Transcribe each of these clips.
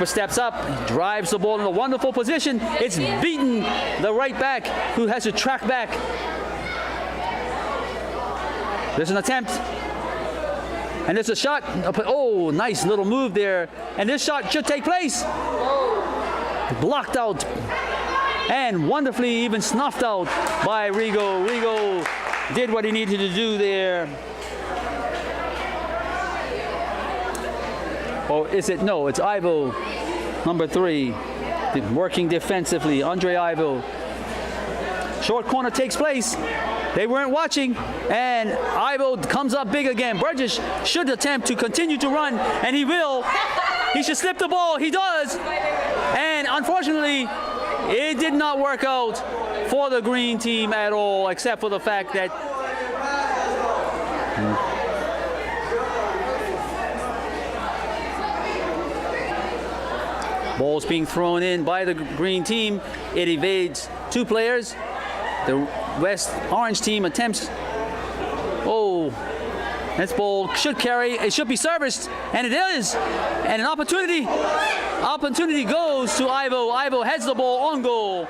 Steps up, drives the ball in a wonderful position. It's beaten the right back who has to track back. There's an attempt. And there's a shot. Oh, nice little move there. And this shot should take place. Blocked out. And wonderfully even snuffed out by Rigo. Rigo did what he needed to do there. Or is it? No, it's Ivo, number 3, working defensively. Andre Ivo. Short corner takes place. They weren't watching, and Ivo comes up big again. Burgess should attempt to continue to run, and he will. He should slip the ball. He does. And unfortunately, it did not work out for the green team at all, except for the fact that ball's being thrown in by the green team. It evades 2 players. The West Orange team attempts. Oh, this ball should carry. It should be serviced, and it is. And an opportunity goes to Ivo. Ivo heads the ball on goal,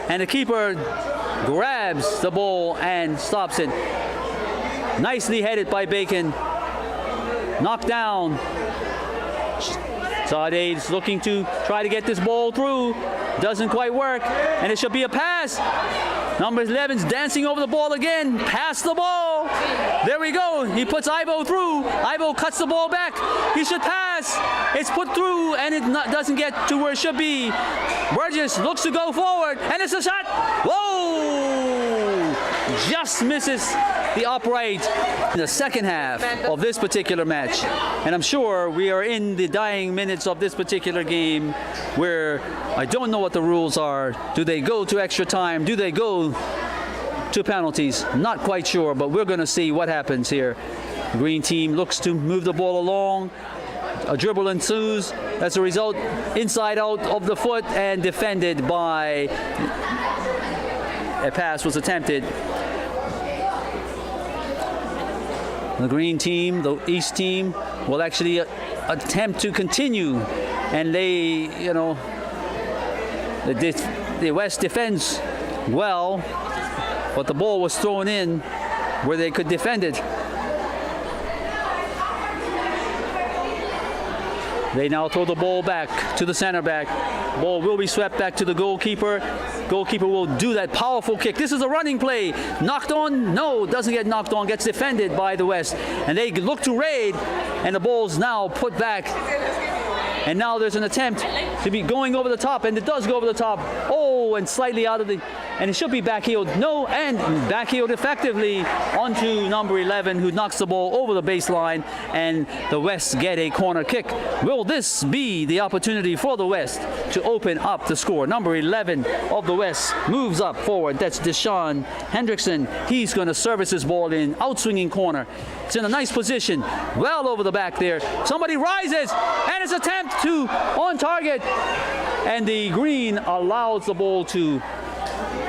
and the keeper grabs the ball and stops it. Nicely headed by Bacon. Knocked down. Sade's looking to try to get this ball through. Doesn't quite work, and it should be a pass. Number 11's dancing over the ball again. Pass the ball. There we go. He puts Ivo through. Ivo cuts the ball back. He should pass. It's put through, and it doesn't get to where it should be. Burgess looks to go forward, and it's a shot. Whoa! Just misses the upright in the second half of this particular match. And I'm sure we are in the dying minutes of this particular game where I don't know what the rules are. Do they go to extra time? Do they go to penalties? Not quite sure, but we're going to see what happens here. The green team looks to move the ball along. A dribble ensues. As a result, inside out of the foot and defended by a pass was attempted. The green team, the East team, will actually attempt to continue, and they, the West defends well, but the ball was thrown in where they could defend it. They now throw the ball back to the center back. Ball will be swept back to the goalkeeper. Goalkeeper will do that powerful kick. This is a running play. Knocked on? No, doesn't get knocked on. Gets defended by the West. And they look to raid, and the ball's now put back. And now there's an attempt to be going over the top, and it does go over the top. Oh, and slightly out of the, and it should be backheeled. No, and backheeled effectively onto number 11, who knocks the ball over the baseline, and the West get a corner kick. Will this be the opportunity for the West to open up the score? Number 11 of the West moves up forward. That's Deshaun Hendrickson. He's going to service his ball in, outswinging corner. It's in a nice position, well over the back there. Somebody rises, and it's attempt to on target, and the green allows the ball to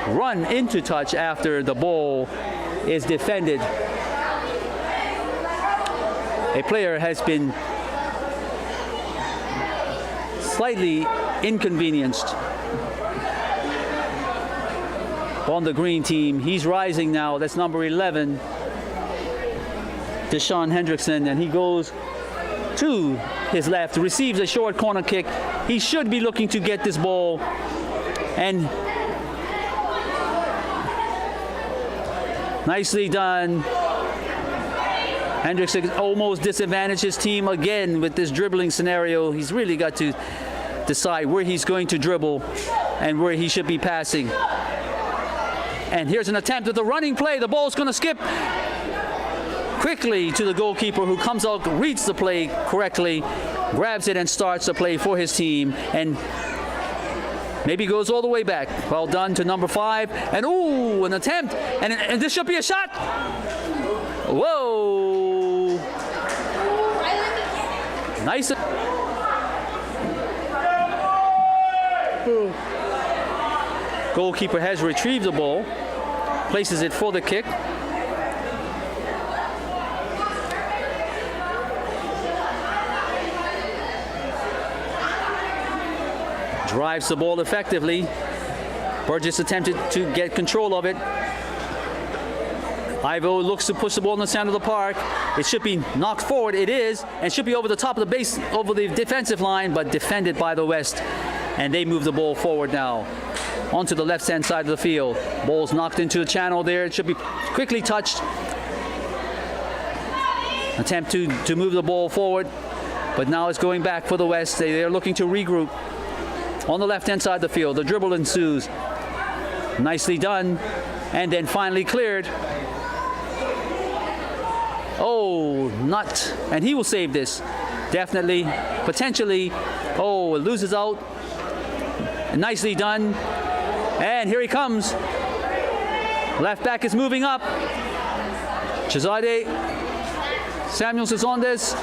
run into touch after the ball is defended. A player has been slightly inconvenienced on the green team. He's rising now. That's number 11, Deshaun Hendrickson, and he goes to his left, receives a short corner kick. He should be looking to get this ball, and nicely done. Hendrickson almost disadvantaged his team again with this dribbling scenario. He's really got to decide where he's going to dribble and where he should be passing. And here's an attempt at the running play. The ball's going to skip quickly to the goalkeeper, who comes out, reads the play correctly, grabs it, and starts the play for his team, and maybe goes all the way back. Well done to number 5. And ooh, an attempt, and this should be a shot. Whoa! Nice. Goalkeeper has retrieved the ball, places it for the kick. drives the ball effectively. Burgess attempted to get control of it. Ivo looks to push the ball in the center of the park. It should be knocked forward. It is, and should be over the top of the base, over the defensive line, but defended by the West. And they move the ball forward now onto the left-hand side of the field. Ball's knocked into the channel there. It should be quickly touched. Attempt to move the ball forward, but now it's going back for the West. They're looking to regroup on the left-hand side of the field. The dribble ensues. Nicely done, and then finally cleared. Oh, not, and he will save this. Definitely, potentially. Oh, it loses out. Nicely done. And here he comes. Left back is moving up. Shahzadeh Samuels is on this.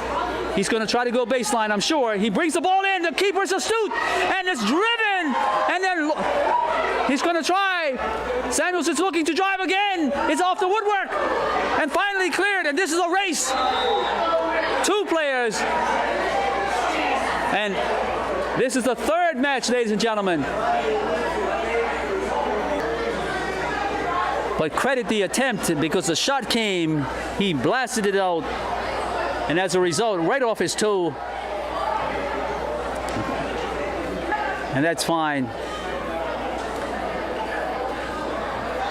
He's going to try to go baseline, I'm sure. He brings the ball in. The keeper's astute, and it's driven. And then he's going to try. Samuels is looking to drive again. It's off the woodwork. And finally cleared. And this is a race. Two players. And this is the third match, ladies and gentlemen. But credit the attempt, because the shot came. He blasted it out. And as a result, right off his toe. And that's fine.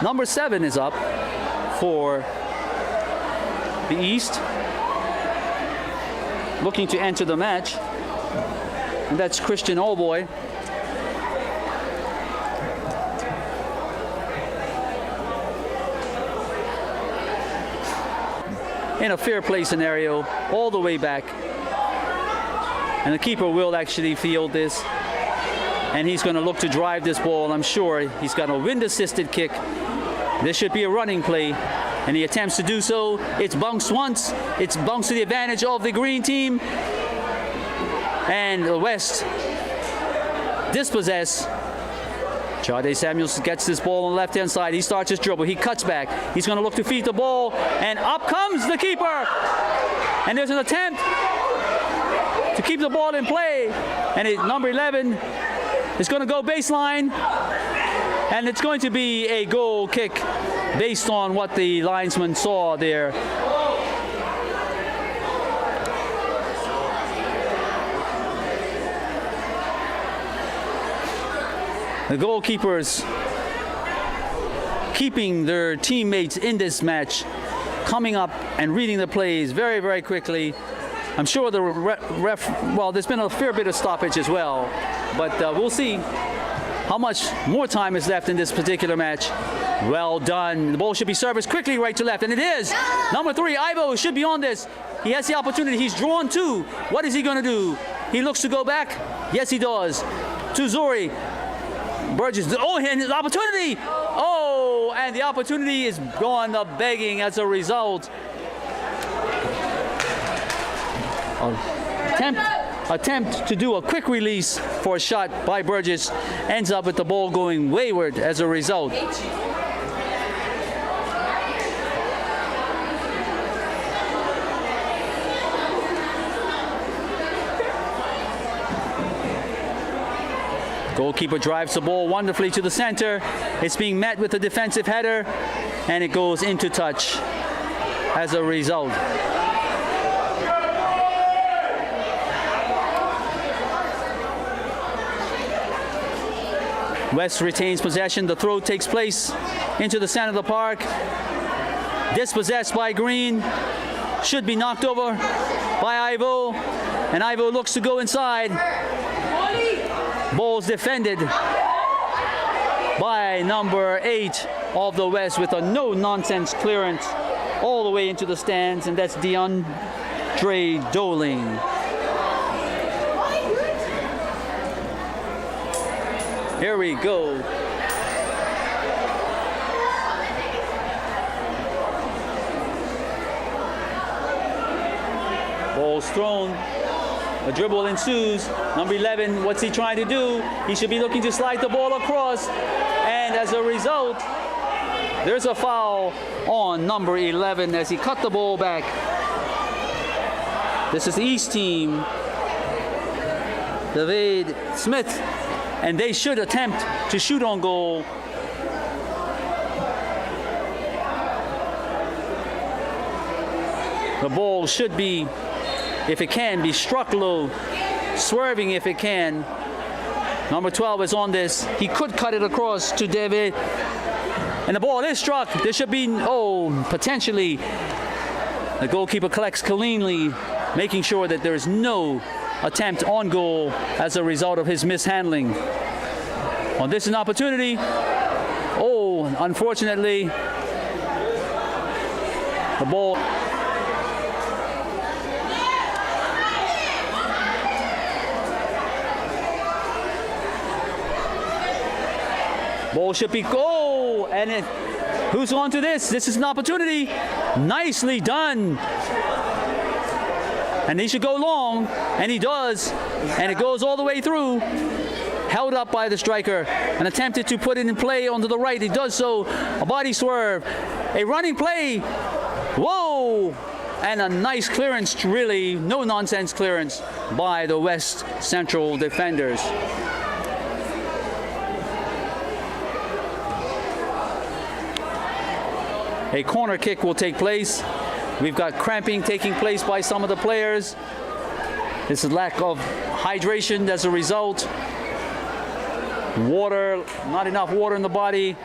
Number 7 is up for the East, looking to enter the match. And that's Christian Allboy. In a fair play scenario, all the way back. And the keeper will actually field this. And he's going to look to drive this ball. I'm sure he's got a wind-assisted kick. This should be a running play. And he attempts to do so. It's bounced once. It's bounced to the advantage of the green team. And the West dispossess. Shahzadeh Samuels gets this ball on the left-hand side. He starts his dribble. He cuts back. He's going to look to feed the ball. And up comes the keeper. And there's an attempt to keep the ball in play. And number 11 is going to go baseline. And it's going to be a goal kick based on what the linesman saw there. The goalkeepers keeping their teammates in this match, coming up and reading the plays very, very quickly. I'm sure the well, there's been a fair bit of stoppage as well, but we'll see how much more time is left in this particular match. Well done. The ball should be serviced quickly right to left, and it is. Number 3, Ivo, should be on this. He has the opportunity. He's drawn 2. What is he going to do? He looks to go back. Yes, he does. To Zori. Burgess, oh, and his opportunity! Oh, and the opportunity is gone begging as a result. Attempt to do a quick release for a shot by Burgess ends up with the ball going wayward as a result. Goalkeeper drives the ball wonderfully to the center. It's being met with a defensive header, and it goes into touch as a result. West retains possession. The throw takes place into the center of the park. Dispossessed by Green. Should be knocked over by Ivo, and Ivo looks to go inside. Ball's defended by number 8 of the West with a no-nonsense clearance all the way into the stands, and that's DeAndre Doling. Here we go. Ball's thrown. A dribble ensues. Number 11, what's he trying to do? He should be looking to slide the ball across. And as a result, there's a foul on number 11 as he cut the ball back. This is the East team. David Smith, and they should attempt to shoot on goal. The ball should be, if it can, be struck low, swerving if it can. Number 12 is on this. He could cut it across to David. And the ball is struck. There should be, potentially. The goalkeeper collects cleanly, making sure that there is no attempt on goal as a result of his mishandling. Well, this is an opportunity. Unfortunately, the ball. Ball should be and who's on to this? This is an opportunity. Nicely done. And he should go long, and he does, and it goes all the way through. Held up by the striker and attempted to put it in play onto the right. He does so. A body swerve, a running play. Whoa! And a nice clearance, really no nonsense clearance by the West Central defenders. A corner kick will take place. We've got cramping taking place by some of the players. This is lack of hydration as a result. Water, not enough water in the body.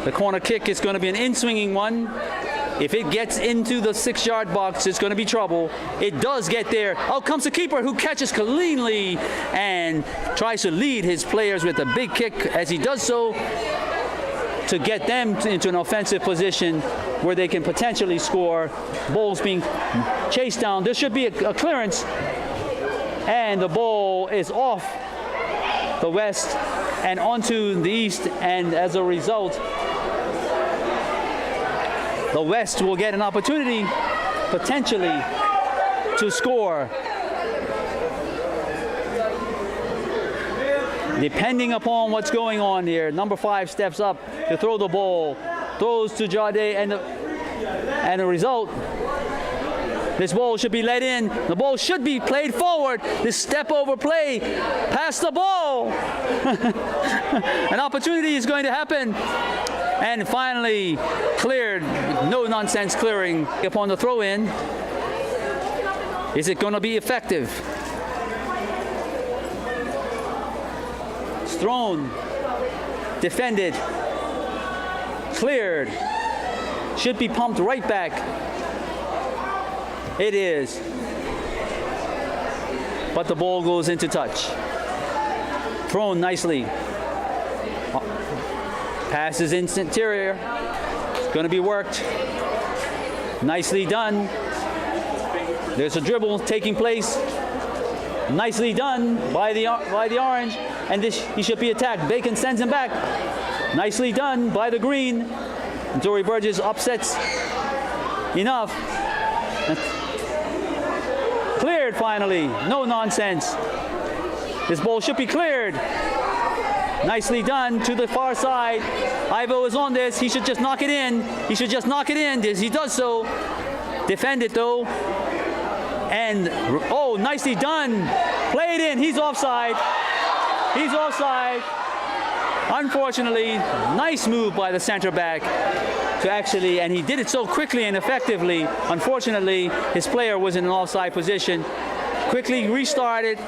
The corner kick is going to be an in-swinging one. If it gets into the 6-yard box, it's going to be trouble. It does get there. Out comes the keeper, who catches cleanly and tries to lead his players with a big kick as he does so to get them into an offensive position where they can potentially score. Ball's being chased down. There should be a clearance, and the ball is off the West and onto the East, and as a result, the West will get an opportunity, potentially, to score. Depending upon what's going on here, number 5 steps up to throw the ball, throws to Jade, and the result, this ball should be let in. The ball should be played forward. This step over play, pass the ball. An opportunity is going to happen. And finally cleared, no nonsense clearing upon the throw in. Is it going to be effective? It's thrown, defended, cleared, should be pumped right back. It is. But the ball goes into touch. Thrown nicely. Passes interior. It's going to be worked. Nicely done. There's a dribble taking place. Nicely done by the orange. And he should be attacked. Bacon sends him back. Nicely done by the green. Dory Burgess upsets enough. Cleared finally. No nonsense. This ball should be cleared. Nicely done to the far side. Ivo is on this. He should just knock it in. He should just knock it in. He does so. Defend it though. And nicely done. Play it in. He's offside. He's offside. Unfortunately, nice move by the center back to actually, and he did it so quickly and effectively. Unfortunately, his player was in an offside position. Quickly restarted,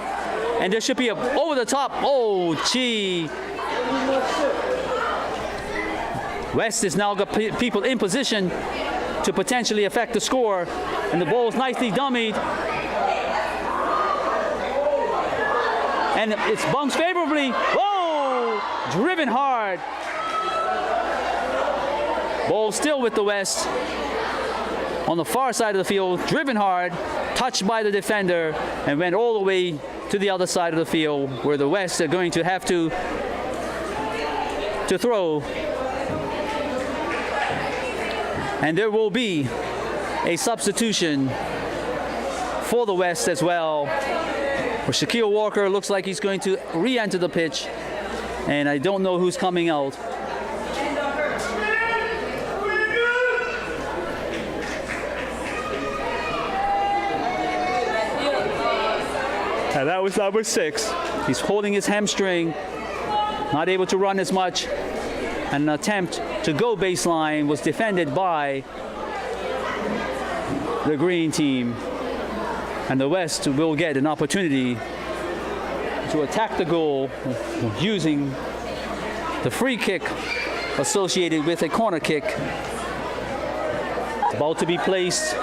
and there should be a over the top. Oh, gee. West has now got people in position to potentially affect the score, and the ball is nicely dummied. And it's bounced favorably. Whoa! Driven hard. Ball still with the West. On the far side of the field, driven hard, touched by the defender, and went all the way to the other side of the field, where the West are going to have to throw. And there will be a substitution for the West as well. For Shaquille Walker, looks like he's going to re-enter the pitch, and I don't know who's coming out. And that was number 6. He's holding his hamstring, not able to run as much. An attempt to go baseline was defended by the green team. And the West will get an opportunity to attack the goal using the free kick associated with a corner kick. It's about to be placed.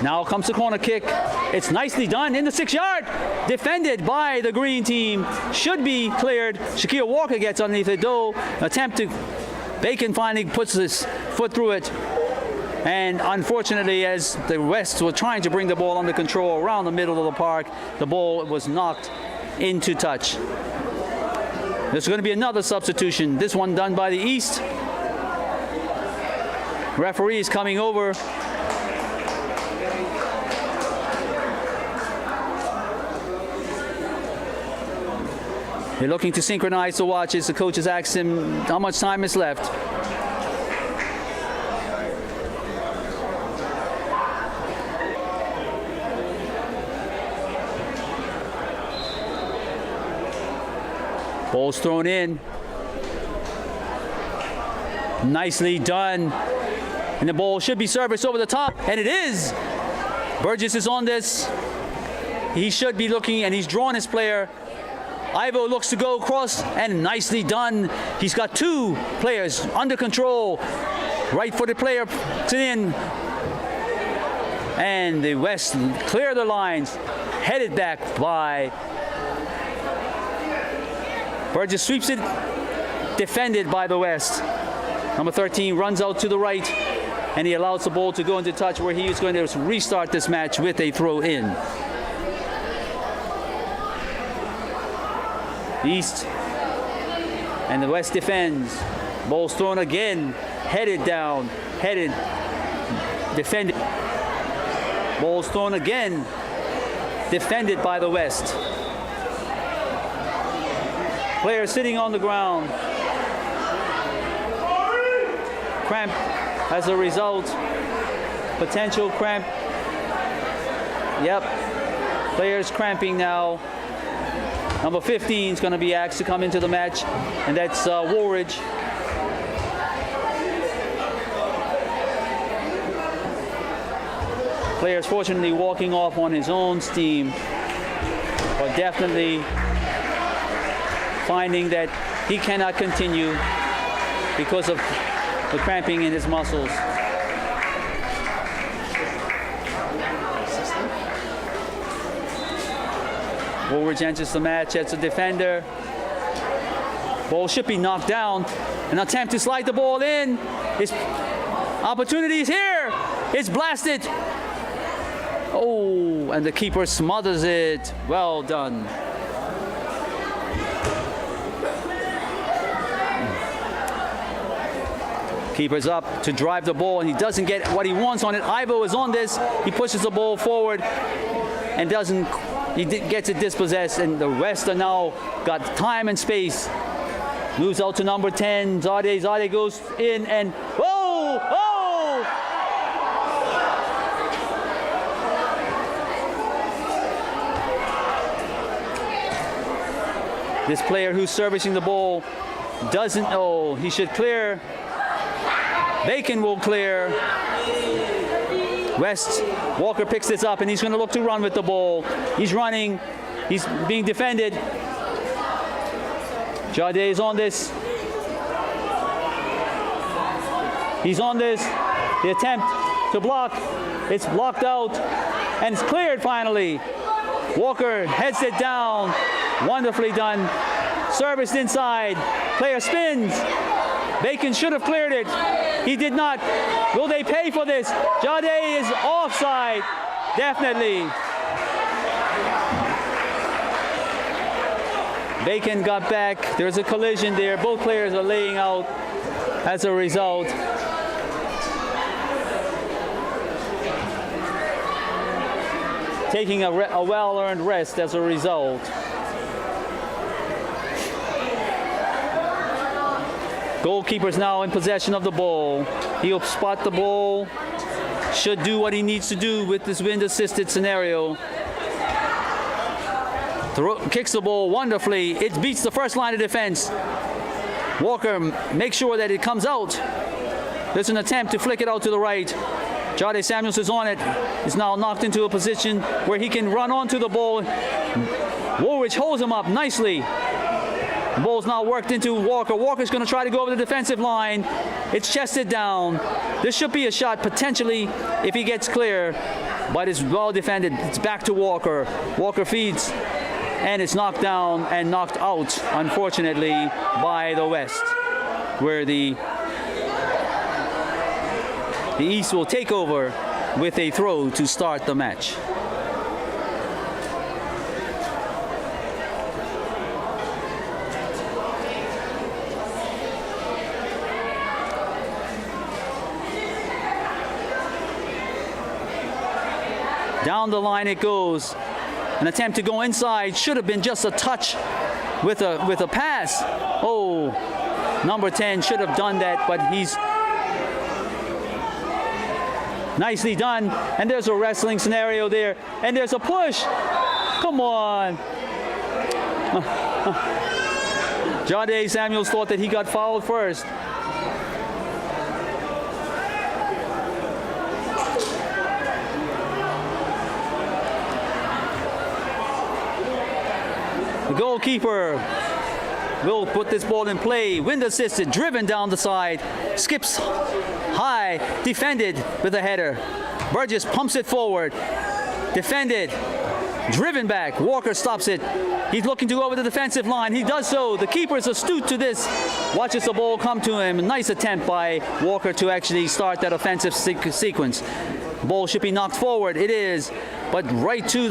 Now comes the corner kick. It's nicely done in the 6-yard. Defended by the green team. Should be cleared. Shaquille Walker gets underneath it though. Attempt to... Bacon finally puts his foot through it. And unfortunately, as the West were trying to bring the ball under control around the middle of the park, the ball was knocked into touch. There's going to be another substitution. This one done by the East. Referee is coming over. They're looking to synchronize the watches. The coaches asked him how much time is left. Ball's thrown in. Nicely done. And the ball should be serviced over the top. And it is. Burgess is on this. He should be looking, and he's drawn his player. Ivo looks to go across, and nicely done. He's got 2 players under control. Right-footed player in. And the West clear the lines. Headed back by Burgess, sweeps it. Defended by the West. Number 13 runs out to the right, and he allows the ball to go into touch where he is going to restart this match with a throw in. East and the West defends. Ball's thrown again, headed down, headed, defended. Ball's thrown again, defended by the West. Player sitting on the ground. Cramp as a result. Potential cramp. Yep. Players cramping now. Number 15 is going to be asked to come into the match, and that's Woolridge. Players fortunately walking off on his own steam, but definitely finding that he cannot continue because of the cramping in his muscles. Woolridge enters the match as a defender. Ball should be knocked down. An attempt to slide the ball in. His opportunity is here. It's blasted. Oh, and the keeper smothers it. Well done. Keeper's up to drive the ball, and he doesn't get what he wants on it. Ivo is on this. He pushes the ball forward and doesn't. He gets it dispossessed, and the West are now got time and space. Moves out to number 10, Zade. Zade goes in and, whoa, oh! This player who's servicing the ball doesn't know. He should clear. Bacon will clear. West, Walker picks this up, and he's going to look to run with the ball. He's running. He's being defended. Jade is on this. He's on this. The attempt to block. It's blocked out, and it's cleared finally. Walker heads it down. Wonderfully done. Serviced inside. Player spins. Bacon should have cleared it. He did not. Will they pay for this? Jade is offside. Definitely. Bacon got back. There's a collision there. Both players are laying out as a result. Taking a well-earned rest as a result. Goalkeeper's now in possession of the ball. He'll spot the ball. Should do what he needs to do with this wind-assisted scenario. Kicks the ball wonderfully. It beats the first line of defense. Walker makes sure that it comes out. There's an attempt to flick it out to the right. Jade Samuels is on it. He's now knocked into a position where he can run onto the ball. Woolwich holds him up nicely. The ball's now worked into Walker. Walker's going to try to go over the defensive line. It's chested down. This should be a shot potentially if he gets clear, but it's well defended. It's back to Walker. Walker feeds, and it's knocked down and knocked out, unfortunately, by the West, where the East will take over with a throw to start the match. Down the line it goes. An attempt to go inside. Should have been just a touch with a pass. Oh, number 10 should have done that, but he's nicely done. And there's a wrestling scenario there. And there's a push. Come on. Jade Samuels thought that he got fouled first. The goalkeeper will put this ball in play. Wind assisted, driven down the side, skips high, defended with a header. Burgess pumps it forward, defended, driven back. Walker stops it. He's looking to go over the defensive line. He does so. The keeper is astute to this. Watches the ball come to him. A nice attempt by Walker to actually start that offensive sequence. Ball should be knocked forward. It is, but right to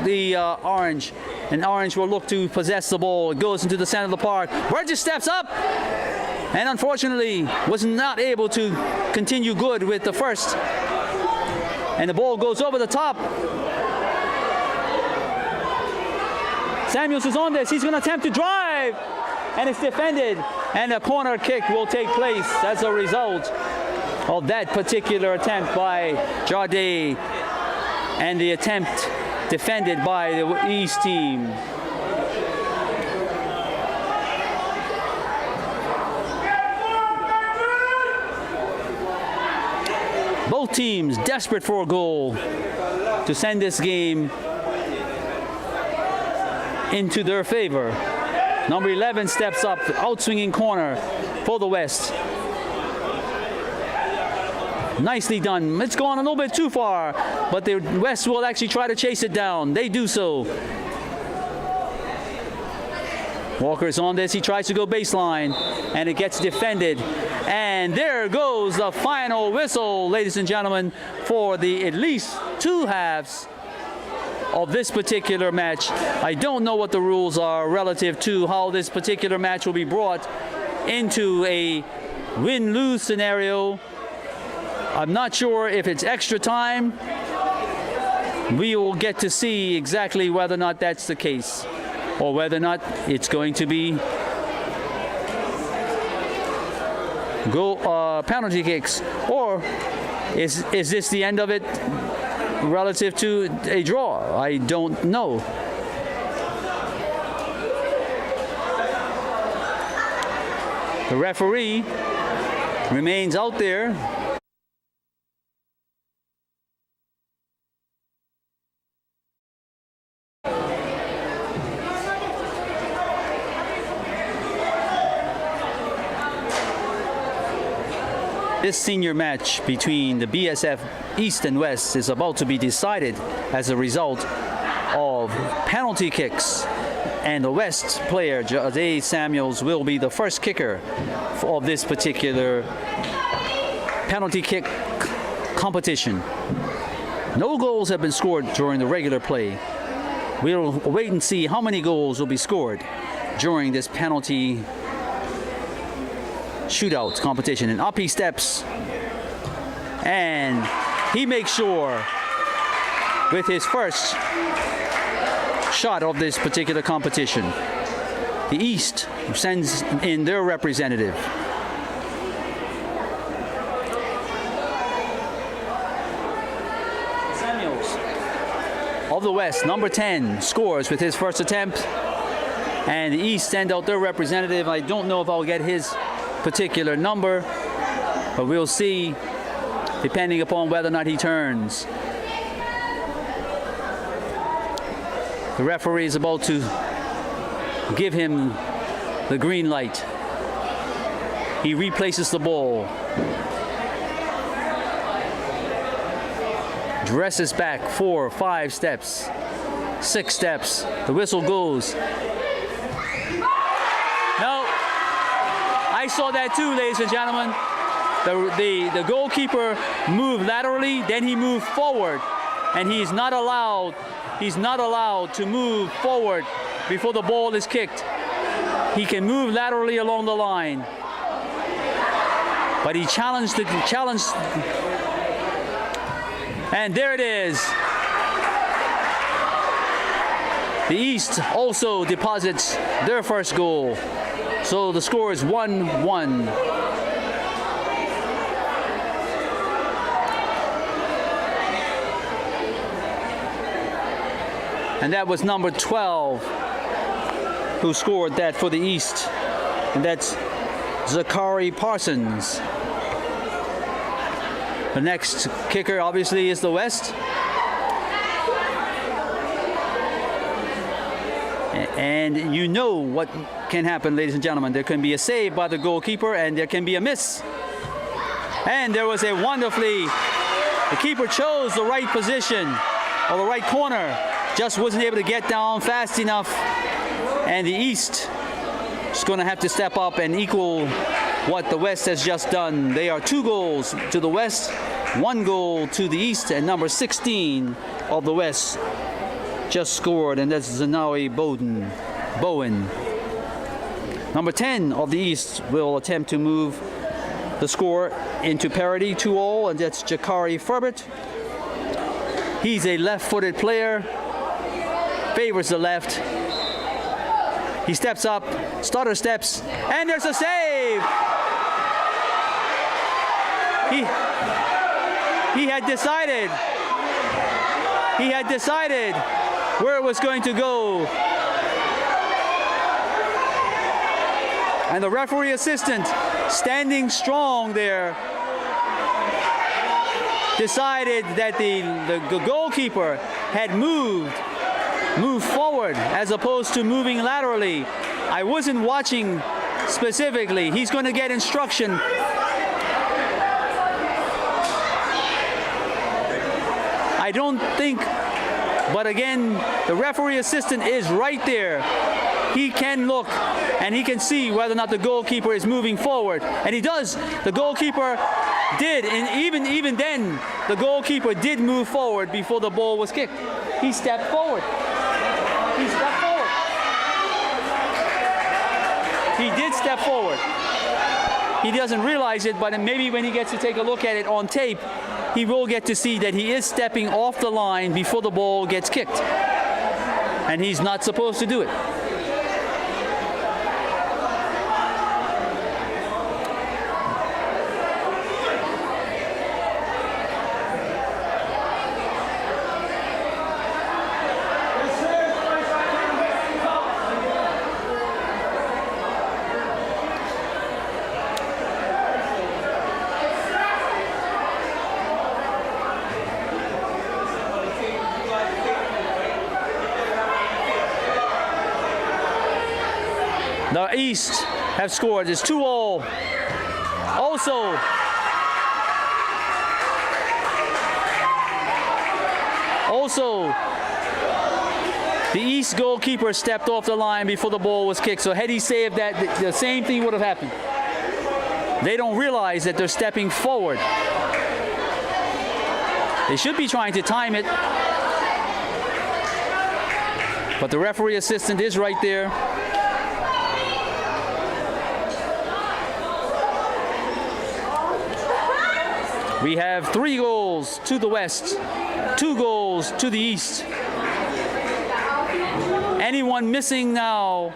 the Orange. And Orange will look to possess the ball. It goes into the center of the park. Burgess steps up and unfortunately was not able to continue good with the first. And the ball goes over the top. Samuels is on this. He's going to attempt to drive. And it's defended. And a corner kick will take place as a result of that particular attempt by Jade. And the attempt defended by the East team. Both teams desperate for a goal to send this game into their favor. Number 11 steps up, outswinging corner for the West. Nicely done. It's gone a little bit too far, but the West will actually try to chase it down. They do so. Walker's on this. He tries to go baseline, and it gets defended. And there goes the final whistle, ladies and gentlemen, for the at least two halves of this particular match. I don't know what the rules are relative to how this particular match will be brought into a win-lose scenario. I'm not sure if it's extra time. We will get to see exactly whether or not that's the case, or whether or not it's going to be penalty kicks, or is this the end of it relative to a draw? I don't know. The referee remains out there. This senior match between the BSF East and West is about to be decided as a result of penalty kicks. And the West player, Jade Samuels, will be the first kicker of this particular penalty kick competition. No goals have been scored during the regular play. We'll wait and see how many goals will be scored during this penalty shootout competition. And up he steps, and he makes sure with his first shot of this particular competition. The East sends in their representative. Samuels of the West, number 10, scores with his first attempt. And the East send out their representative. I don't know if I'll get his particular number, but we'll see depending upon whether or not he turns. The referee is about to give him the green light. He replaces the ball. Dresses back 4, 5 steps, 6 steps. The whistle goes. No, I saw that too, ladies and gentlemen. The goalkeeper moved laterally, then he moved forward, and he's not allowed to move forward before the ball is kicked. He can move laterally along the line, but he challenged, and there it is. The East also deposits their first goal, so the score is 1-1. And that was number 12 who scored that for the East. And that's Zachary Parsons. The next kicker obviously is the West. And you know what can happen, ladies and gentlemen. There can be a save by the goalkeeper and there can be a miss. And there was a the keeper chose the right position or the right corner. Just wasn't able to get down fast enough, and the East is going to have to step up and equal what the West has just done. They are 2 goals to the West, 1 goal to the East, and number 16 of the West just scored, and that's Zanawi Bowen. Number 10 of the East will attempt to move the score into parity, 2-2, and that's Jakari Ferbert. He's a left-footed player. Favors the left. He steps up, stutter steps, and there's a save. He had decided where it was going to go. And the referee assistant, standing strong there, decided that the goalkeeper had moved forward as opposed to moving laterally. I wasn't watching specifically. He's going to get instruction. I don't think, but again, the referee assistant is right there. He can look and he can see whether or not the goalkeeper is moving forward. And he does. The goalkeeper did, and even then, the goalkeeper did move forward before the ball was kicked. He stepped forward. He did step forward. He doesn't realize it, but maybe when he gets to take a look at it on tape, he will get to see that he is stepping off the line before the ball gets kicked. And he's not supposed to do it. The East have scored. It's 2-2. Also, the East goalkeeper stepped off the line before the ball was kicked. So had he saved that, the same thing would have happened. They don't realize that they're stepping forward. They should be trying to time it. But the referee assistant is right there. We have 3 goals to the west, 2 goals to the east. Anyone missing now